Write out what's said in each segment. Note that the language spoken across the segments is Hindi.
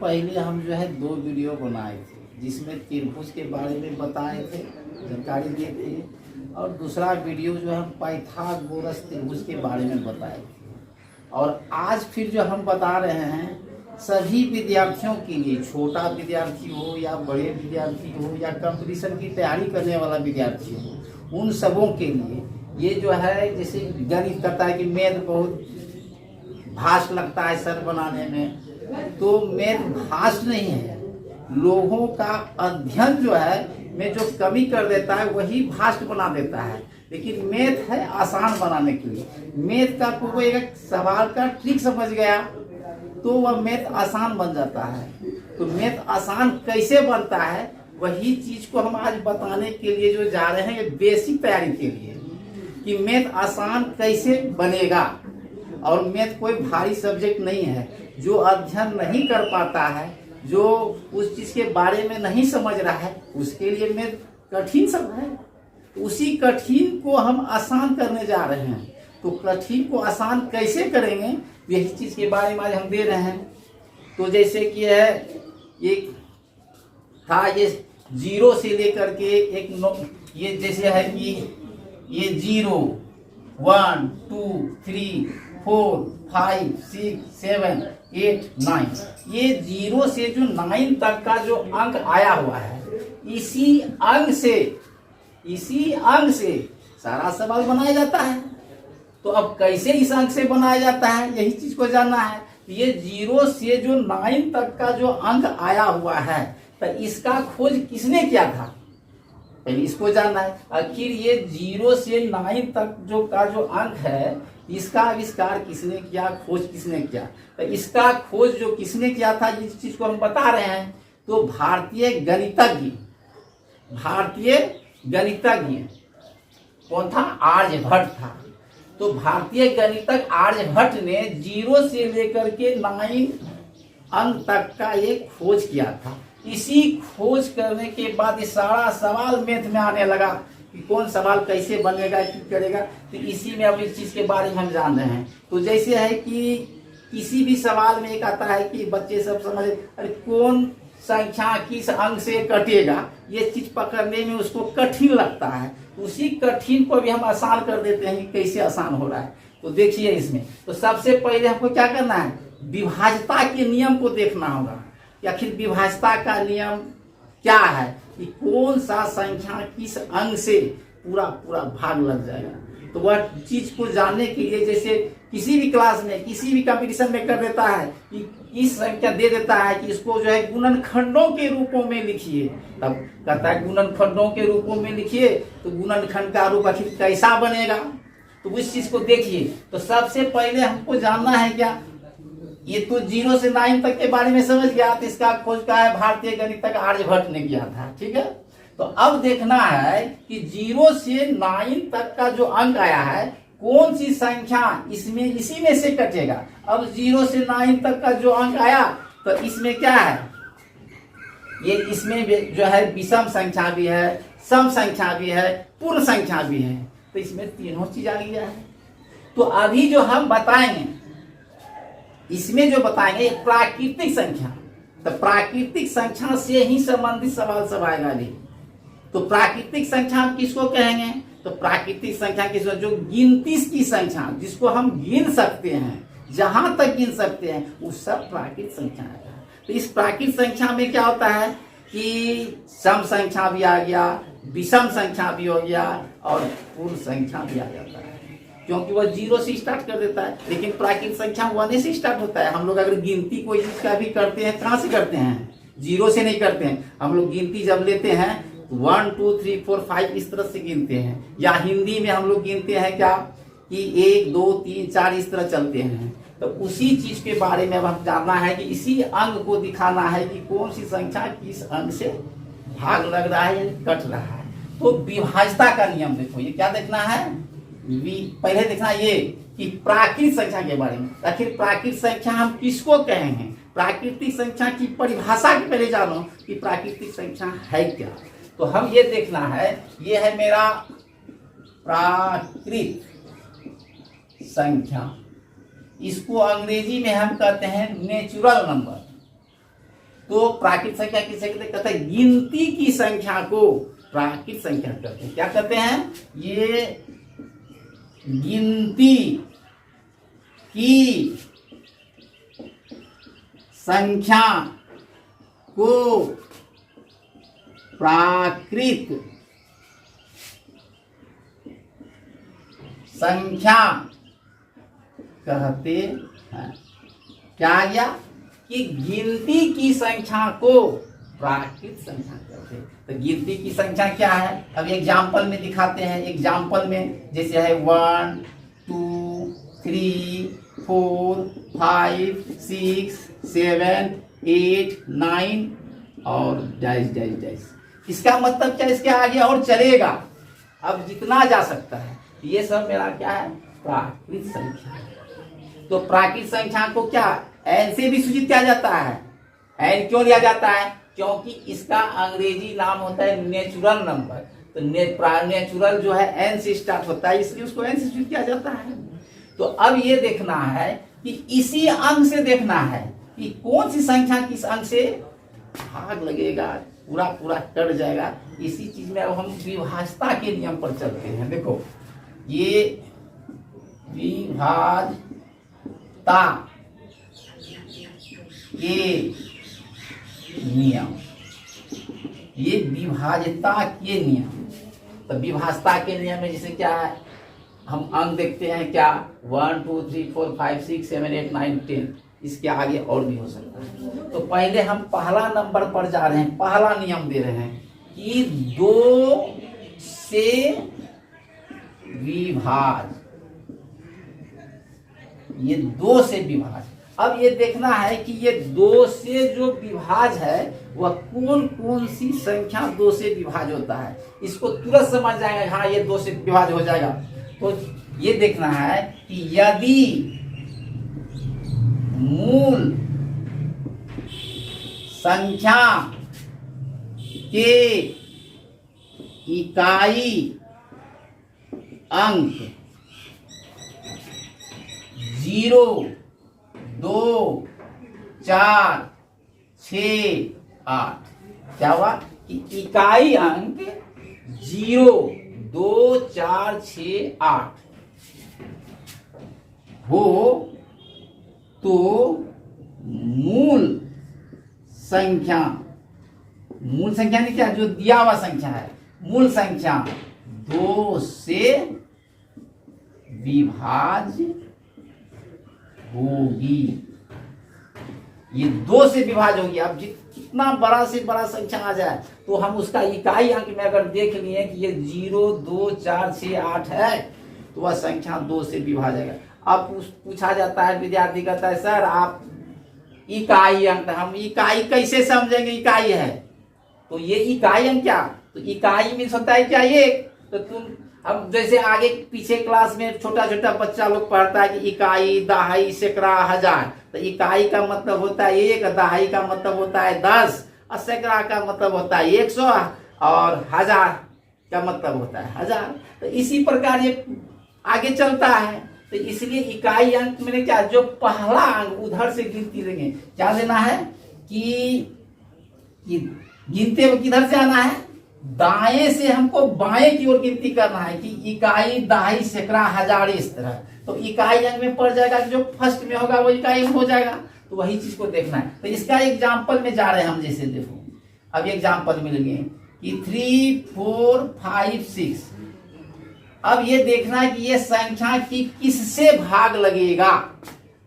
पहले हम जो है 2 वीडियो बनाए थे जिसमें त्रिभुज के बारे में बताए थे, जानकारी दिए थे, और दूसरा वीडियो जो हम पाइथागोरस त्रिभुज के बारे में बताए थे। और आज फिर जो हम बता रहे हैं सभी विद्यार्थियों के लिए, छोटा विद्यार्थी हो या बड़े विद्यार्थी हो या कंपटीशन की तैयारी करने वाला विद्यार्थी हो, उन सबों के लिए ये जो है, जैसे गणित करता है कि मैथ बहुत भास्ट लगता है सर बनाने में, तो मैथ भास्ट नहीं है। लोगों का अध्ययन जो है में जो कमी कर देता है वही भास्ट बना देता है, लेकिन मैथ है आसान बनाने के लिए। मैथ का कोई एक सवाल का ट्रिक समझ गया तो वह मैथ आसान बन जाता है। तो मैथ आसान कैसे बनता है वही चीज को हम आज बताने के लिए जो जा रहे हैं, बेसिक तैयारी के लिए कि मैथ आसान कैसे बनेगा। और मैथ कोई भारी सब्जेक्ट नहीं है। जो अध्ययन नहीं कर पाता है, जो उस चीज के बारे में नहीं समझ रहा है, उसके लिए मैथ कठिन सब है। उसी कठिन को हम आसान करने जा रहे हैं। तो कठिन को आसान कैसे करेंगे यही चीज के बारे में आज हम दे रहे हैं। तो जैसे कि है एक था, ये 0 से लेकर के ये जैसे है कि ये 0 1 2 3 4 5 6 7 8 9, ये 0 से जो 9 तक का जो अंक आया हुआ है, इसी अंक से सारा सवाल बनाया जाता है। तो अब कैसे इस अंक से बनाया जाता है यही चीज को जानना है। ये 0 से जो 9 तक का जो अंक आया हुआ है, तो इसका खोज किसने किया था, पहले इसको जानना है। आखिर ये 0 से 9 तक जो अंक है, इसका आविष्कार किसने किया, खोज किसने किया। तो इसका खोज जो किसने किया था इस चीज को हम बता रहे हैं। तो भारतीय गणितज्ञ कौन था, आर्यभट्ट था। तो भारतीय गणितज्ञ आर्यभट्ट ने 0 से लेकर के 9 अंक तक का एक खोज किया था। इसी खोज करने के बाद ये सारा सवाल मैथ में आने लगा कि कौन सवाल कैसे बनेगा, क्या करेगा। तो इसी में अब इस चीज के बारे में हम जान रहे हैं। तो जैसे है कि किसी भी सवाल में एक आता है कि बच्चे सब समझ, अरे कौन संख्या किस अंक से कटेगा, ये चीज पकड़ने में उसको कठिन लगता है। उसी कठिन को भी हम आसान कर देते हैं कि कैसे आसान हो रहा है। तो देखिए इसमें, तो सबसे पहले हमको क्या करना है, विभाज्यता के नियम को देखना होगा कि आखिर विभाज्यता का नियम क्या है, कि कौन सा संख्या किस अंक से पूरा भाग लग जाएगा। तो वह चीज को जानने के लिए जैसे किसी भी क्लास में, किसी भी कंपटीशन में कर देता है कि इस संख्या दे देता है कि इसको जो है गुणनखंडों के रूपों में लिखिए, तब कहता है गुणनखंडों के रूपों में लिखिए। तो गुणनखंड का रूप आखिर कैसा बनेगा, तो उस चीज को देखिए। तो सबसे पहले हमको जानना है क्या, ये तो 0 से 9 तक के बारे में समझ गया। तो इसका खोज का है भारतीय गणितज्ञ आर्यभट्ट ने किया था, ठीक है। तो अब देखना है कि 0 से 9 तक का जो अंक आया है, कौन सी संख्या इसी में से कटेगा। अब 0 से 9 तक का जो अंक आया, तो इसमें क्या है, ये इसमें जो है विषम संख्या भी है, सम संख्या भी है, पूर्ण संख्या भी है। तो इसमें तीनों चीज आ गया है। तो अभी जो हम बताएंगे, इसमें जो बताएंगे प्राकृतिक संख्या, तो प्राकृतिक संख्या से ही संबंधित सवाल सब आएगा। तो प्राकृतिक संख्या हम किसको कहेंगे, तो प्राकृतिक संख्या किसको, जो गिनती की संख्या, जिसको हम गिन सकते हैं, जहां तक गिन सकते हैं, वो सब प्राकृतिक संख्या है। तो इस प्राकृतिक संख्या में क्या होता है कि सम संख्या भी आ गया, विषम संख्या भी हो गया, और पूर्ण संख्या भी आ जाता है, क्योंकि वह 0 से स्टार्ट कर देता है। लेकिन प्राकृतिक संख्या 1 से स्टार्ट होता है। हम लोग अगर गिनती कोई चीज का भी करते हैं, कहाँ से करते हैं, 0 से नहीं करते हैं। हम लोग गिनती जब लेते हैं 1 2 3 4 5 इस तरह से गिनते हैं। या हिंदी में हम लोग गिनते हैं क्या, कि 1 2 3 4 इस तरह चलते हैं। तो उसी चीज के बारे में अब हम जानना है कि इसी अंक को दिखाना है कि कौन सी संख्या किस अंक से भाग लग रहा है या कट रहा है। तो विभाज्यता का नियम देखो, ये क्या देखना है, पहले देखना ये कि प्राकृतिक संख्या के बारे में। आखिर प्राकृतिक संख्या हम किसको कहेंगे, प्राकृतिक संख्या की परिभाषा के पहले जानो कि प्राकृतिक संख्या है क्या। तो हम ये देखना है, ये है मेरा प्राकृतिक संख्या, इसको अंग्रेजी में हम कहते हैं नेचुरल नंबर। तो प्राकृत संख्या किसे कहते हैं? गिनती की संख्या को प्राकृत संख्या कहते हैं। क्या कहते हैं? ये गिनती की संख्या को प्राकृत संख्या कहते हैं। क्या आ गया? कि गिनती की संख्या को प्राकृत संख्या कहते हैं। तो गिनती की संख्या क्या है? अब एग्जाम्पल में दिखाते हैं। एग्जाम्पल में जैसे है 1 2 3 4 5 6 7 8 9 और डैश डैश डैश। इसका मतलब क्या? इसके आगे और चलेगा, अब जितना जा सकता है। ये सब मेरा क्या है? प्राकृत संख्या है। तो प्राकृत संख्या को क्या एन से भी सूचित किया जाता है। एन क्यों लिया जाता है? क्योंकि इसका अंग्रेजी नाम होता है नेचुरल नंबर। तो नेचुरल जो है एन से स्टार्ट होता है, इसलिए उसको एन से सूचित किया जाता है। तो अब ये देखना है कि इसी अंक से देखना है कि कौन सी संख्या किस अंक से भाग लगेगा, पूरा पूरा कट जाएगा। इसी चीज में अब हम विभाज्यता के नियम पर चलते हैं। देखो ये विभाज्यता के नियम, ये विभाज्यता के नियम। तो विभाज्यता के नियम में जैसे क्या है, हम अंक देखते हैं क्या 1 2 3 4 5 6 7 8 9 10। इसके आगे और भी हो सकता है। तो पहले हम पहला नंबर पर जा रहे हैं। पहला नियम दे रहे हैं कि 2 से विभाज्य, ये 2 से विभाज्य। अब ये देखना है कि ये 2 से जो विभाज्य है वह कौन कौन सी संख्या 2 से विभाज्य होता है। इसको तुरंत समझ जाएंगे, हाँ ये 2 से विभाज्य हो जाएगा। तो ये देखना है कि यदि मूल संख्या के इकाई अंक 0 2 4 6 8, क्या हुआ कि इकाई अंक 0 2 4 6 8 हो तो मूल संख्या नहीं, क्या जो दिया हुआ संख्या है, मूल संख्या 2 से विभाज्य होगी। ये 2 से विभाज्य होगी। अब जितना बड़ा से बड़ा संख्या आ जाए तो हम उसका इकाई अंक में अगर देख लिए कि ये 0 2 4 6 8 है तो वह संख्या 2 से विभाज्य है। अब पूछा जाता है, विद्यार्थी कहता है सर आप इकाई अंक, हम इकाई कैसे समझेंगे? इकाई है तो ये इकाई अंक क्या? तो इकाई में होता है क्या? एक। तो तुम अब जैसे आगे पीछे क्लास में छोटा छोटा बच्चा लोग पढ़ता है कि इकाई, दहाई, सैकड़ा, हजार। तो इकाई का मतलब होता है 1, दहाई का मतलब होता है 10 और सैकड़ा का मतलब होता है 100 और हजार का मतलब होता है 1000। तो इसी प्रकार ये आगे चलता है। तो इसलिए इकाई अंक में क्या, जो पहला अंक उधर से गिनती लेंगे, क्या लेना है कि गिनते में किधर से आना है? दाएं से हमको बाएं की ओर गिनती करना है कि इकाई, दहाई, सैकड़ा, हजार, इस तरह। तो इकाई अंक में पड़ जाएगा, जो फर्स्ट में होगा वो इकाई अंक हो जाएगा। तो वही चीज को देखना है। तो इसका एग्जाम्पल में जा रहे हैं हम। जैसे देखो अब एग्जाम्पल मिलेंगे कि 3 4 5 6। अब ये देखना है कि ये संख्या की किससे भाग लगेगा।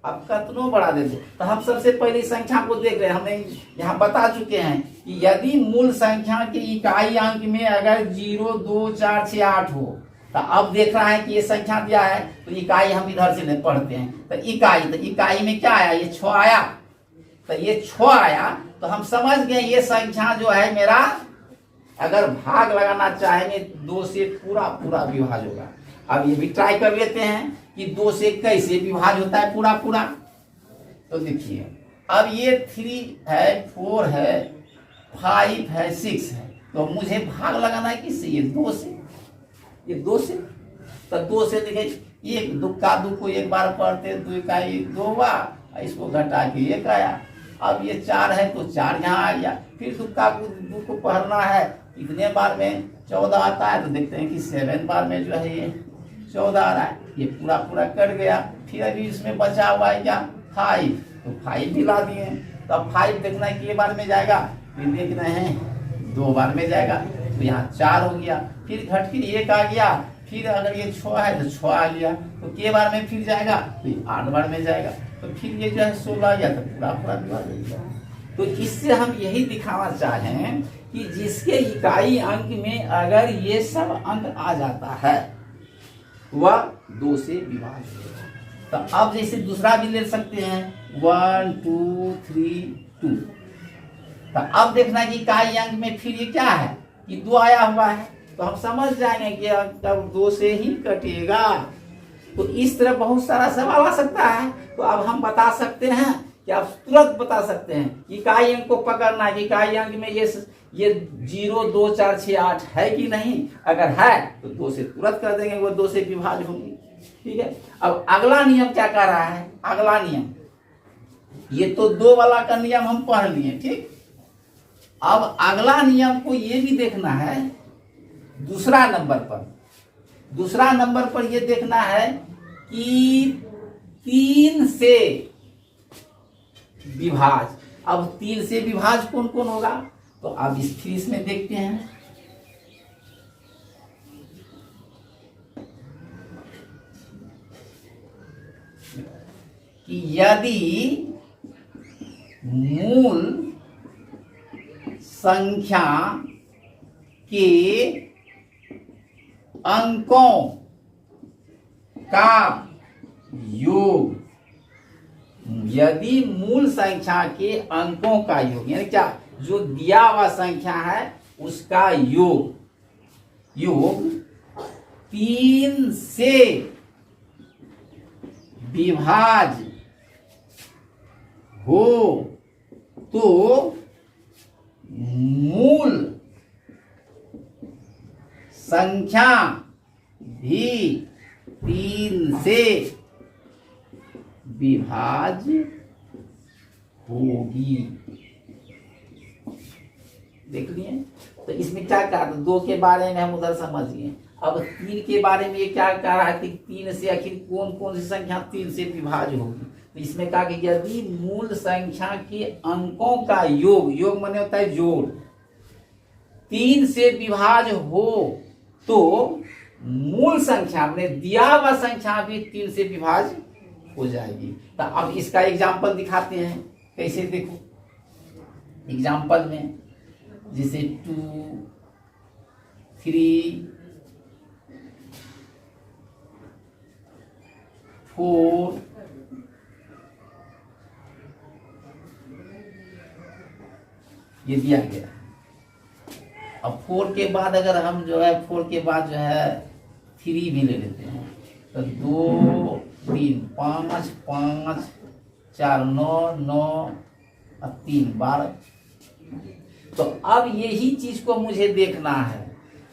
अब कतनो बढ़ा देते, तो हम सबसे पहले संख्या को देख रहे हैं। हमने यहाँ बता चुके हैं कि यदि मूल संख्या के इकाई अंक में अगर 0 2 4 6 8 हो, तो अब देख रहा है कि ये संख्या दिया है तो इकाई हम इधर से पढ़ते हैं। तो इकाई में क्या आया? ये 6 आया। तो ये 6 आया तो हम समझ गए ये संख्या जो है मेरा, अगर भाग लगाना चाहेंगे 2 से पूरा पूरा विभाज्य होगा। अब ये भी ट्राई कर लेते हैं कि 2 से कैसे विभाज्य होता है पूरा पूरा। तो देखिए अब ये 3 है, 4 है, 5 है, 6 है। तो मुझे भाग लगाना है किससे? ये 2 से। ये 2 से, तो 2 से देखिए 1 2 को एक बार पढ़ते, 2 का 1 2 हुआ, इसको घटा के 1 आया। अब ये 4 है तो 4 यहाँ आ गया। फिर दो को पढ़ना है, इतने बार में 14 आता है, तो देखते हैं कि 7 बार में जो है ये 14 आ रहा है। ये पूरा पूरा कट गया। फिर अभी इसमें बचा हुआ है क्या, 5, तो 5 भी ला दिए। तो अब 5 देखना है कि बार में जाएगा, फिर देख रहे हैं 2 बार में जाएगा, तो यहाँ 4 हो गया। फिर घट के 1 आ गया। फिर अगर ये 6 है तो 6 आ गया, तो के बार में फिर जाएगा, तो 8 बार में जाएगा। तो फिर ये जो है 16 आ गया, तो पूरा पूरा विभाजन हो गया। तो इससे हम यही दिखाना चाहें कि जिसके इकाई अंक में अगर ये सब अंक आ जाता है वह 2 से विभाज्य होगा। तो अब जैसे दूसरा भी ले सकते हैं, 1 2 3 2। तो अब देखना कि इकाई अंक में फिर ये क्या है कि 2 आया हुआ है, तो हम समझ जाएंगे कि अब 2 से ही कटेगा। तो इस तरह बहुत सारा सवाल आ सकता है। तो अब हम बता सकते हैं कि आप तुरंत बता सकते हैं इकाई अंक को पकड़ना है कि इकाई अंक में ये 0 2 4 6 8 है कि नहीं। अगर है तो 2 से तुरंत कर देंगे, वो 2 से विभाज्य होंगी। ठीक है। अब अगला नियम क्या कह रहा है, अगला नियम, ये तो 2 वाला का नियम हम पढ़ लिए। ठीक, अब अगला नियम को ये भी देखना है दूसरा नंबर पर ये देखना है कि 3 से विभाज्य। अब 3 से विभाज्य कौन कौन होगा, तो अब इसमें देखते हैं। कि यदि मूल संख्या के अंकों का योग, यदि मूल संख्या के अंकों का योग यानी क्या, जो दिया हुआ संख्या है उसका योग 3 से विभाज्य हो तो मूल संख्या भी 3 से विभाज्य होगी। देख लिए। तो इसमें क्या कहा, 2 के बारे में हम उधर समझिए। अब 3 के बारे में ये क्या कह रहा है कि 3 से आखिर कौन कौन सी संख्या 3 से विभाज्य होगी। तो इसमें कहा कि यदि मूल संख्या के अंकों का योग माने होता है जोड़, 3 से विभाज्य हो तो मूल संख्या में दिया हुआ संख्या भी 3 से विभाज्य हो जाएगी। तो अब इसका एग्जाम्पल दिखाते हैं, कैसे देखो एग्जाम्पल में, जैसे 2 3 4 ये दिया गया। अब 4 के बाद अगर हम जो है 4 के बाद जो है 3 भी ले लेते हैं, तो 2 3 5 5 4 9 9 और 3 12। तो अब यही चीज को मुझे देखना है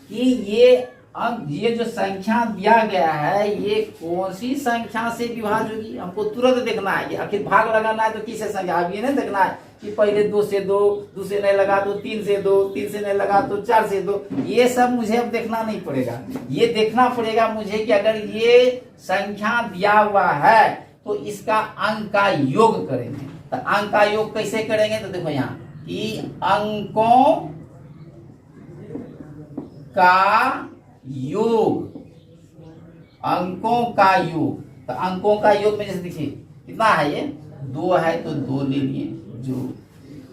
कि ये अंक, ये जो संख्या दिया गया है ये कौन सी संख्या से विभाज्य होगी। हमको तुरंत देखना है कि आखिर भाग लगाना है तो किससे संख्या। अब ये नहीं देखना है कि पहले 2 से 2, 2 से नहीं लगा तो 3 से 2, 3 से नहीं लगा तो 4 से 2। ये सब मुझे अब देखना नहीं पड़ेगा। ये देखना पड़ेगा मुझे कि अगर ये संख्या दिया हुआ है तो इसका अंक का योग करेंगे। तो अंक का योग कैसे करेंगे, तो देखो यहाँ कि अंकों का योग, अंकों का योग। तो अंकों का योग में जैसे देखिए कितना है, ये 2 है तो 2 ले लिए जोड़,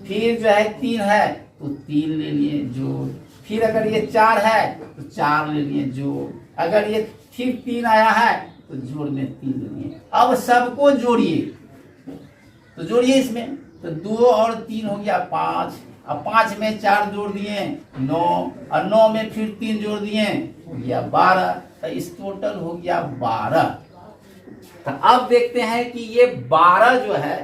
फिर जो है 3 है तो 3 ले लिए जोड़, फिर अगर ये 4 है तो 4 ले लिए जोड़, अगर ये फिर 3 आया है तो जोड़ में 3 ले लिए। अब सबको जोड़िए, तो जोड़िए इसमें, तो 2 और 3 हो गया 5। अब 5 में 4 जोड़ दिए 9, और 9 में फिर 3 जोड़ दिए हो गया 12। तो इस टोटल हो गया 12। तो अब देखते हैं कि ये 12 जो है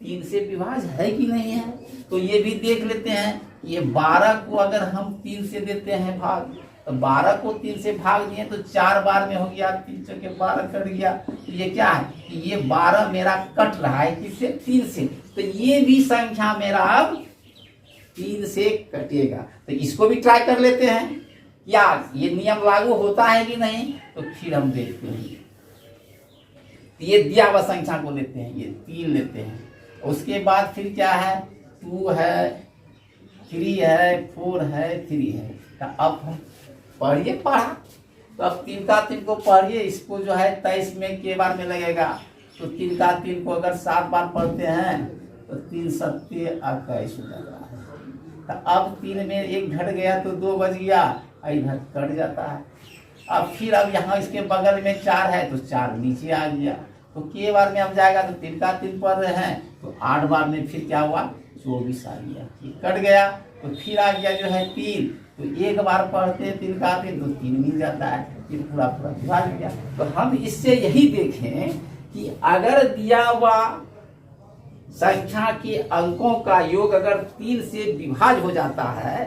3 से विभाज्य है कि नहीं है। तो ये भी देख लेते हैं, ये 12 को अगर हम 3 से देते हैं भाग तो 12 को 3 से भाग दिए तो 4 बार में हो गया, 3 चौके 12 कट गया। तो ये क्या है कि ये 12 मेरा कट रहा है किससे? 3 से। तो ये भी संख्या मेरा अब 3 से कटेगा। तो इसको भी ट्राई कर लेते हैं, क्या ये नियम लागू होता है कि नहीं। तो फिर हम देखते हैं, ये दिया हुआ संख्या को लेते हैं, ये 3 लेते हैं। उसके बाद फिर क्या है, 2 है, 3 है, 4 है, 3 है। तो अब हम पढ़िए पढ़ा, तो अब 3 का 3 को पढ़िए, इसको जो है 23 में के बार में लगेगा। तो 3 का 3 को अगर 7 बार पढ़ते हैं तो 3 सत्ते 21 हो जाता है। तो अब 3 में 1 घट गया तो 2 बच गया, इधर कट जाता है। अब फिर अब यहाँ इसके बगल में 4 है तो 4 नीचे आ गया। तो के बार में अब जाएगा तो 3 का 3 पढ़ रहे हैं तो 8 बार में फिर क्या हुआ, 24 आ गया, ये कट गया। तो फिर आ गया जो है 3, तो 1 बार पढ़ते हैं 3 का 3 तो 3 मिल जाता है, फिर पूरा पूरा विभाज गया। तो हम इससे यही देखें कि अगर दिया हुआ संख्या के अंकों का योग अगर 3 से विभाज हो जाता है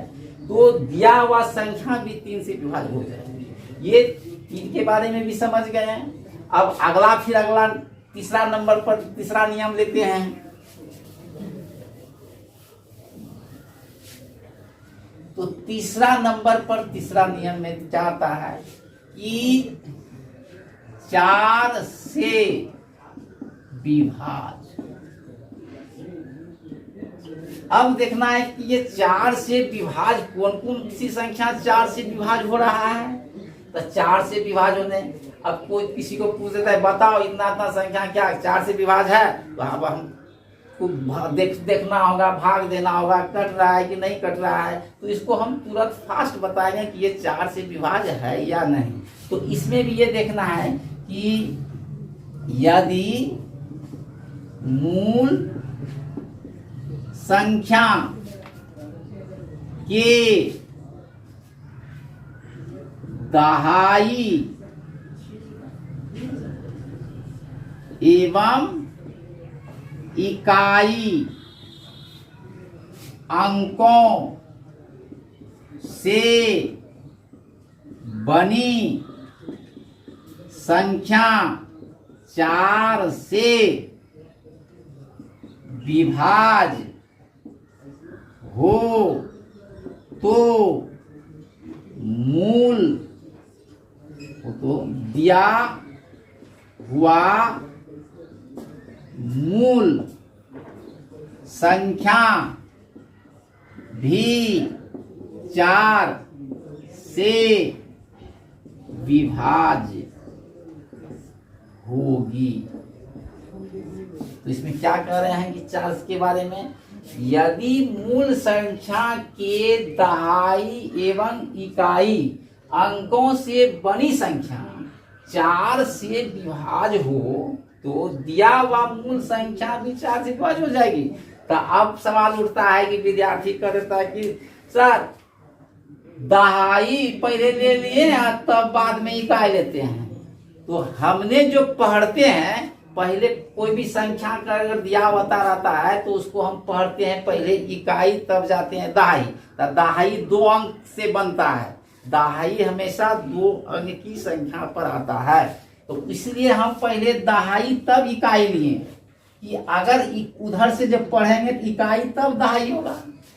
तो दिया हुआ संख्या भी 3 से विभाज हो जाएगी। ये 3 के बारे में भी समझ गए हैं। अब अगला फिर अगला तीसरा नंबर पर तीसरा नियम लेते हैं। तो तीसरा नंबर पर तीसरा नियम में क्या आता है कि 4 से विभाज। अब देखना है कि ये 4 से विभाज कौन कौन सी संख्या 4 से विभाज हो रहा है। तो 4 से विभाज होने, अब कोई किसी को पूछ देता है बताओ इतना इतना संख्या क्या 4 से विभाज है, तो अब हमको देखना होगा, भाग देना होगा, कट रहा है कि नहीं कट रहा है। तो इसको हम तुरंत फास्ट बताएंगे कि ये 4 से विभाज है या नहीं। तो इसमें भी ये देखना है कि यदि मूल संख्या के दहाई एवं इकाई अंकों से बनी संख्या 4 से विभाज हो तो मूल तो दिया हुआ मूल संख्या भी 4 से विभाज्य होगी। तो इसमें क्या कह रहे हैं कि 4 के बारे में, यदि मूल संख्या के दहाई एवं इकाई अंकों से बनी संख्या 4 से विभाज हो तो दिया हुआ मूल संख्या भी 4 से विभाज हो जाएगी। तो अब सवाल उठता है कि विद्यार्थी कह देता है कि सर दहाई पहले ले लिए तब बाद में इकाई लेते हैं। तो हमने जो पढ़ते हैं पहले कोई भी संख्या का अगर दिया होता रहता है तो उसको हम पढ़ते हैं पहले इकाई तब जाते हैं दहाई। तो दहाई 2 अंक से बनता है, दहाई हमेशा 2 अंक की संख्या पर आता है। तो इसलिए हम पहले दहाई तब इकाई लिए कि अगर उधर से जब पढ़ेंगे तो इकाई तब दहाई होगा।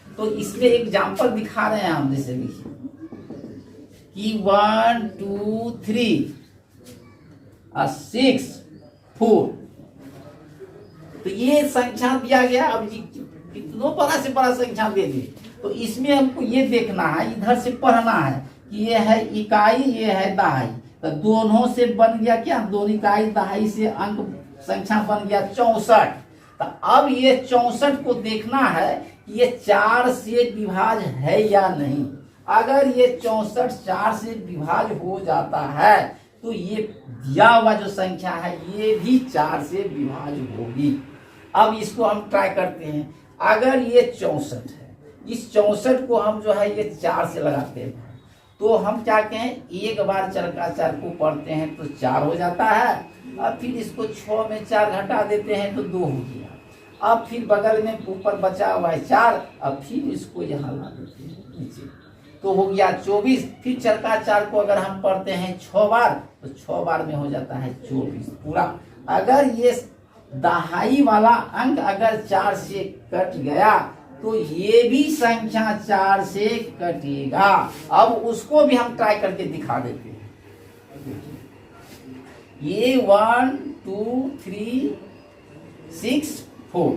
तो इसमें एग्जाम्पल दिखा रहे हैं हम, जैसे देखिए कि 1 2 3 6 4। तो ये संख्या दिया गया, अब कितनों बड़ा से बड़ा संख्या दे दी। तो इसमें हमको ये देखना है, इधर से पढ़ना है कि ये है इकाई, ये है दहाई। तो दोनों से बन गया क्या, 2 इकाई दहाई से अंक संख्या बन गया 64। तो अब ये 64 को देखना है कि ये 4 से विभाज है या नहीं। अगर ये 64 4 से विभाज हो जाता है तो ये दिया हुआ जो संख्या है ये भी 4 से विभाज होगी। अब इसको हम ट्राई करते हैं। अगर ये 64 है, इस 64 को हम जो है ये 4 से लगाते हैं तो हम क्या कहें, एक बार 4 का 4 को पढ़ते हैं तो 4 हो जाता है। अब फिर इसको 6 में 4 घटा देते हैं तो 2 हो गया। अब फिर बगल में ऊपर बचा हुआ है 4, अब फिर इसको यहाँ ला देते हैं नीचे। तो हो गया 24। फिर चरका 4 को अगर हम पढ़ते हैं 6 बार तो 6 बार में हो जाता है 24 पूरा। अगर ये दहाई वाला अंक अगर 4 से कट गया तो ये भी संख्या 4 से कटेगा। अब उसको भी हम ट्राई करके दिखा देते हैं। ये 1 2 3 6 4।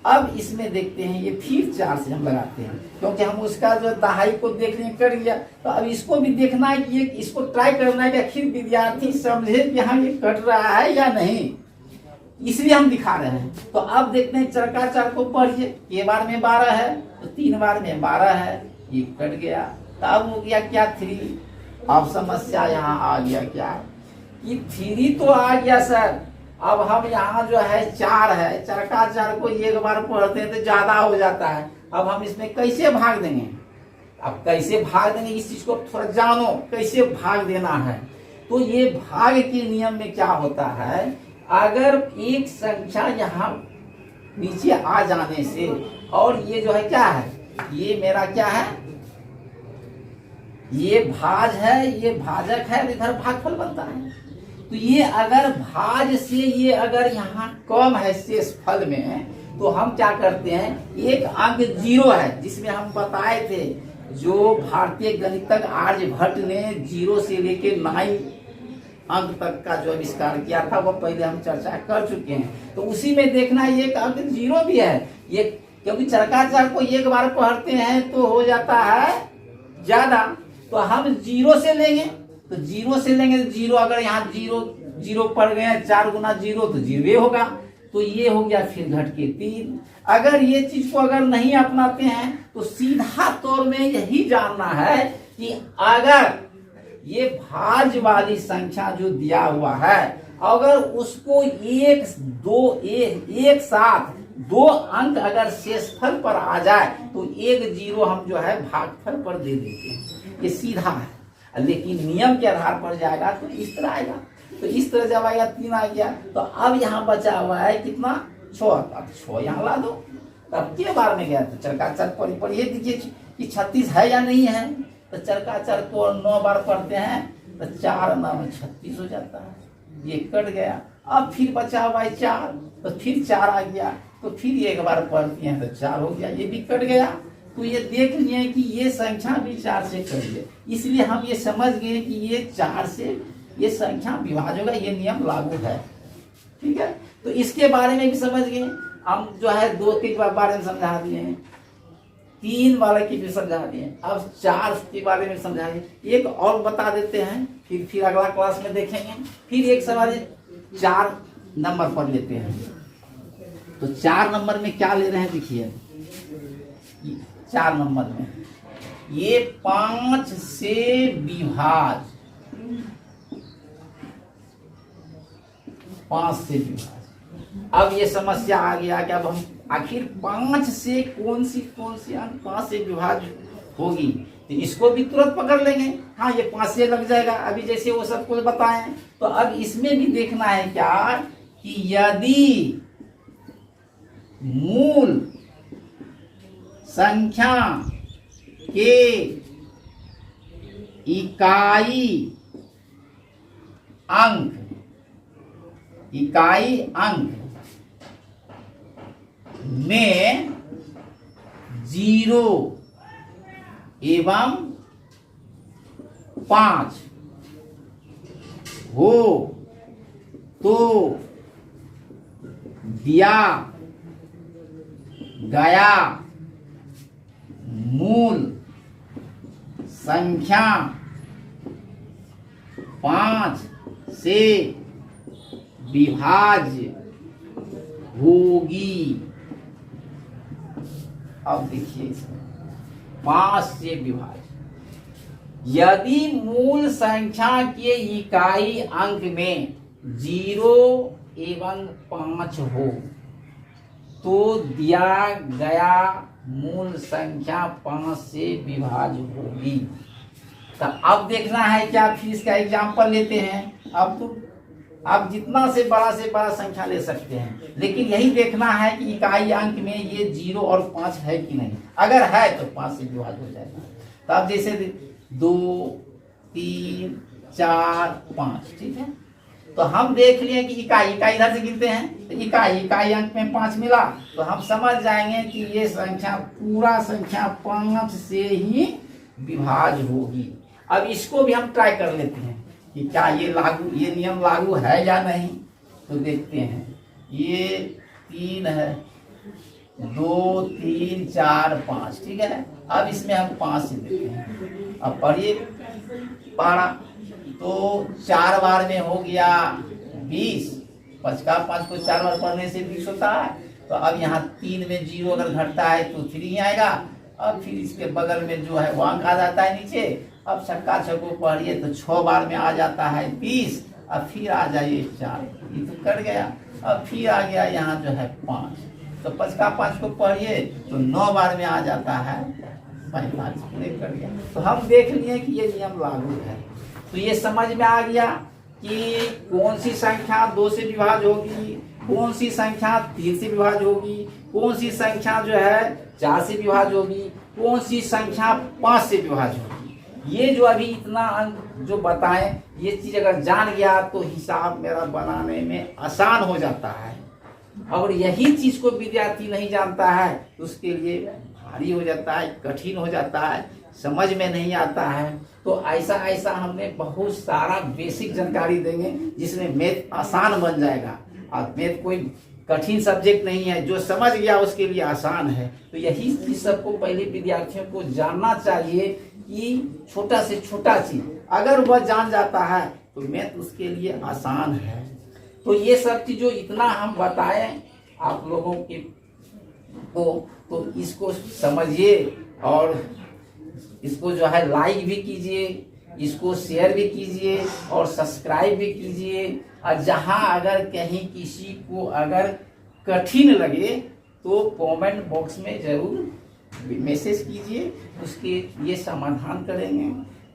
अब इसमें देखते हैं ये फिर 4 से हम लगाते हैं, क्योंकि हम उसका जो दहाई को देखने कर लिया, तो अब इसको भी देखना है कि ये इसको ट्राई करना है कि आखिर विद्यार्थी समझे कि हाँ ये कट रहा है या नहीं, इसलिए हम दिखा रहे हैं। तो अब देखते हैं चरका 4 को पढ़िए। ये बार में 12 है तो 3 बार में 12 है, ये कट गया। तब हो गया क्या 3। अब समस्या यहाँ आ गया क्या कि 3 तो आ गया सर, अब हम यहाँ जो है 4 है, चरका 4 को एक बार पढ़ते हैं तो ज्यादा हो जाता है। अब हम इसमें कैसे भाग देंगे? अब कैसे भाग देंगे इस चीज को थोड़ा जानो, कैसे भाग देना है। तो ये भाग के नियम में क्या होता है, अगर एक संख्या यहाँ नीचे आ जाने से, और ये जो है क्या है, ये मेरा क्या है, ये भाज है, ये भाजक है, इधर भागफल बनता है। तो ये अगर भाज से ये अगर यहाँ कम है शेष फल में, तो हम क्या करते हैं, एक अंक 0 है, जिसमें हम बताए थे जो भारतीय गणितज्ञ आर्यभट्ट ने 0 से लेके 9 अंक तक का जो आविष्कार किया था, वो पहले हम चर्चा कर चुके हैं। तो उसी में देखना एक अंक 0 भी है ये, क्योंकि चरका 4 को एक बार पढ़ते हैं तो हो जाता है ज्यादा। तो हम 0 से लेंगे, तो 0 से लेंगे तो 0 अगर यहाँ 0 पड़ गए, 4 गुना 0 तो 0 होगा। तो ये हो गया फिर घट के 3। अगर ये चीज को अगर नहीं अपनाते हैं तो सीधा तौर में यही जानना है कि अगर ये भाज वाली संख्या जो दिया हुआ है, अगर उसको एक साथ 2 अंक अगर शेषफल पर आ जाए तो 1 0 हम जो है भागफल पर दे देते हैं। ये सीधा है, लेकिन नियम के आधार पर जाएगा तो इस तरह आएगा। तो इस तरह जब आएगा 3 आ गया, तो अब यहाँ बचा हुआ है कितना 6। अब 6 यहाँ ला दो। तब के बार में गया तो चरका 4 पढ़िए दीजिए कि 36 है या नहीं है। तो चरका 4 को 9 बार पढ़ते हैं तो 4 9 36 हो जाता है, ये कट गया। अब फिर बचा हुआ है 4, तो फिर 4 आ गया, तो फिर एक बार पढ़ते हैं तो 4 हो गया, ये भी कट गया। तो ये देख लिए कि ये संख्या भी 4 से कट गई, इसलिए हम ये समझ गए कि ये 4 से ये संख्या विभाज्य होगा, ये नियम लागू है। ठीक है, तो इसके बारे में भी समझ गए हम, जो है 2 के बारे में समझा दिए हैं, 3 वाले की भी समझा दिए, अब 4 के बारे में समझा दिए। एक और बता देते हैं, फिर अगला क्लास में देखेंगे। फिर एक सवाल 4 नंबर पर लेते हैं। तो 4 नंबर में क्या ले रहे हैं, देखिए 4 नंबर में ये 5 से विभाज्य, 5 से विभाज्य। अब ये समस्या आ गया कि अब हम आखिर 5 से कौन सी अंक 5 से विभाज्य होगी, तो इसको भी तुरंत पकड़ लेंगे। हाँ, ये 5 से लग जाएगा, अभी जैसे वो सब कुछ बताएं। तो अब इसमें भी देखना है क्या कि यदि मूल संख्या के इकाई अंक में 0 एवं 5 हो तो दिया गया मूल संख्या 5 से विभाज्य होगी। अब देखिए इसमें 5 से विभाज्य, यदि मूल संख्या के इकाई अंक में 0 एवं 5 हो तो दिया गया मूल संख्या 5 से विभाज्य होगी। तो अब देखना है क्या, फिर इसका एग्जाम्पल लेते हैं। अब तो आप जितना से बड़ा संख्या ले सकते हैं, लेकिन यही देखना है कि इकाई अंक में ये 0 और 5 है कि नहीं। अगर है तो 5 से विभाज्य हो जाएगा। तब जैसे 2 3 4 5, ठीक है। तो हम देख लिए कि इकाई इधर से गिनते हैं, तो इकाई अंक में 5 मिला, तो हम समझ जाएंगे कि ये संख्या पूरा संख्या 5 से ही विभाज्य होगी। अब इसको भी हम ट्राई कर लेते हैं कि क्या ये नियम लागू है या नहीं। तो देखते हैं, ये 3 है, 2 3 4 5, ठीक है। अब इसमें हम 5 से देते हैं। अब पढ़िए 12, तो 4 बार में हो गया 20, 5 का 5 को 4 बार पढ़ने से 20 होता है। तो अब यहाँ 3 में 0 अगर घटता है तो 3 ही आएगा। अब फिर इसके बगल में जो है वो अंक आ जाता है नीचे। अब छक्का छक्को पढ़िए तो 6 बार में आ जाता है 20। अब फिर आ जाइए 4, ये तो कट गया। अब फिर आ गया यहाँ जो है 5, तो 5 का 5 को पढ़िए तो 9 बार में आ जाता है 45, पूरे कर गया। तो हम देख लिए कि ये नियम लागू है। तो ये समझ में आ गया कि कौन सी संख्या 2 से विभाज्य होगी, कौन सी संख्या 3 से विभाज्य होगी, कौन सी संख्या जो है 4 से विभाज्य होगी, कौन सी संख्या 5 से विभाज्य होगी। ये जो अभी इतना अंक जो बताएं, ये चीज अगर जान गया तो हिसाब मेरा बनाने में आसान हो जाता है। और यही चीज को विद्यार्थी नहीं जानता है तो उसके लिए भारी हो जाता है, कठिन हो जाता है, समझ में नहीं आता है। तो ऐसा हमने बहुत सारा बेसिक जानकारी देंगे जिसमें मैथ आसान बन जाएगा। और मैथ कोई कठिन सब्जेक्ट नहीं है, जो समझ गया उसके लिए आसान है। तो यही चीज सबको पहले विद्यार्थियों को जानना चाहिए कि छोटा से छोटा चीज अगर वह जान जाता है तो मैथ उसके लिए आसान है। तो ये सब चीज जो इतना हम बताएं आप लोगों के तो इसको समझिए और इसको जो है लाइक भी कीजिए, इसको शेयर भी कीजिए और सब्सक्राइब भी कीजिए। और जहां अगर कहीं किसी को अगर कठिन लगे तो कमेंट बॉक्स में जरूर मैसेज कीजिए, उसके ये समाधान करेंगे।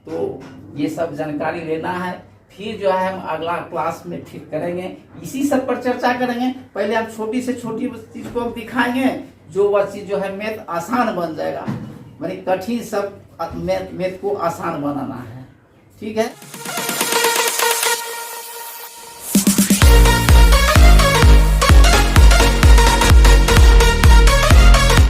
तो ये सब जानकारी लेना है, फिर जो है हम अगला क्लास में फिर करेंगे, इसी सब पर चर्चा करेंगे। पहले हम छोटी से छोटी चीज को दिखाएंगे, जो वह चीज जो है मैथ आसान बन जाएगा। माने कठिन सब मैथ को आसान बनाना है, ठीक है।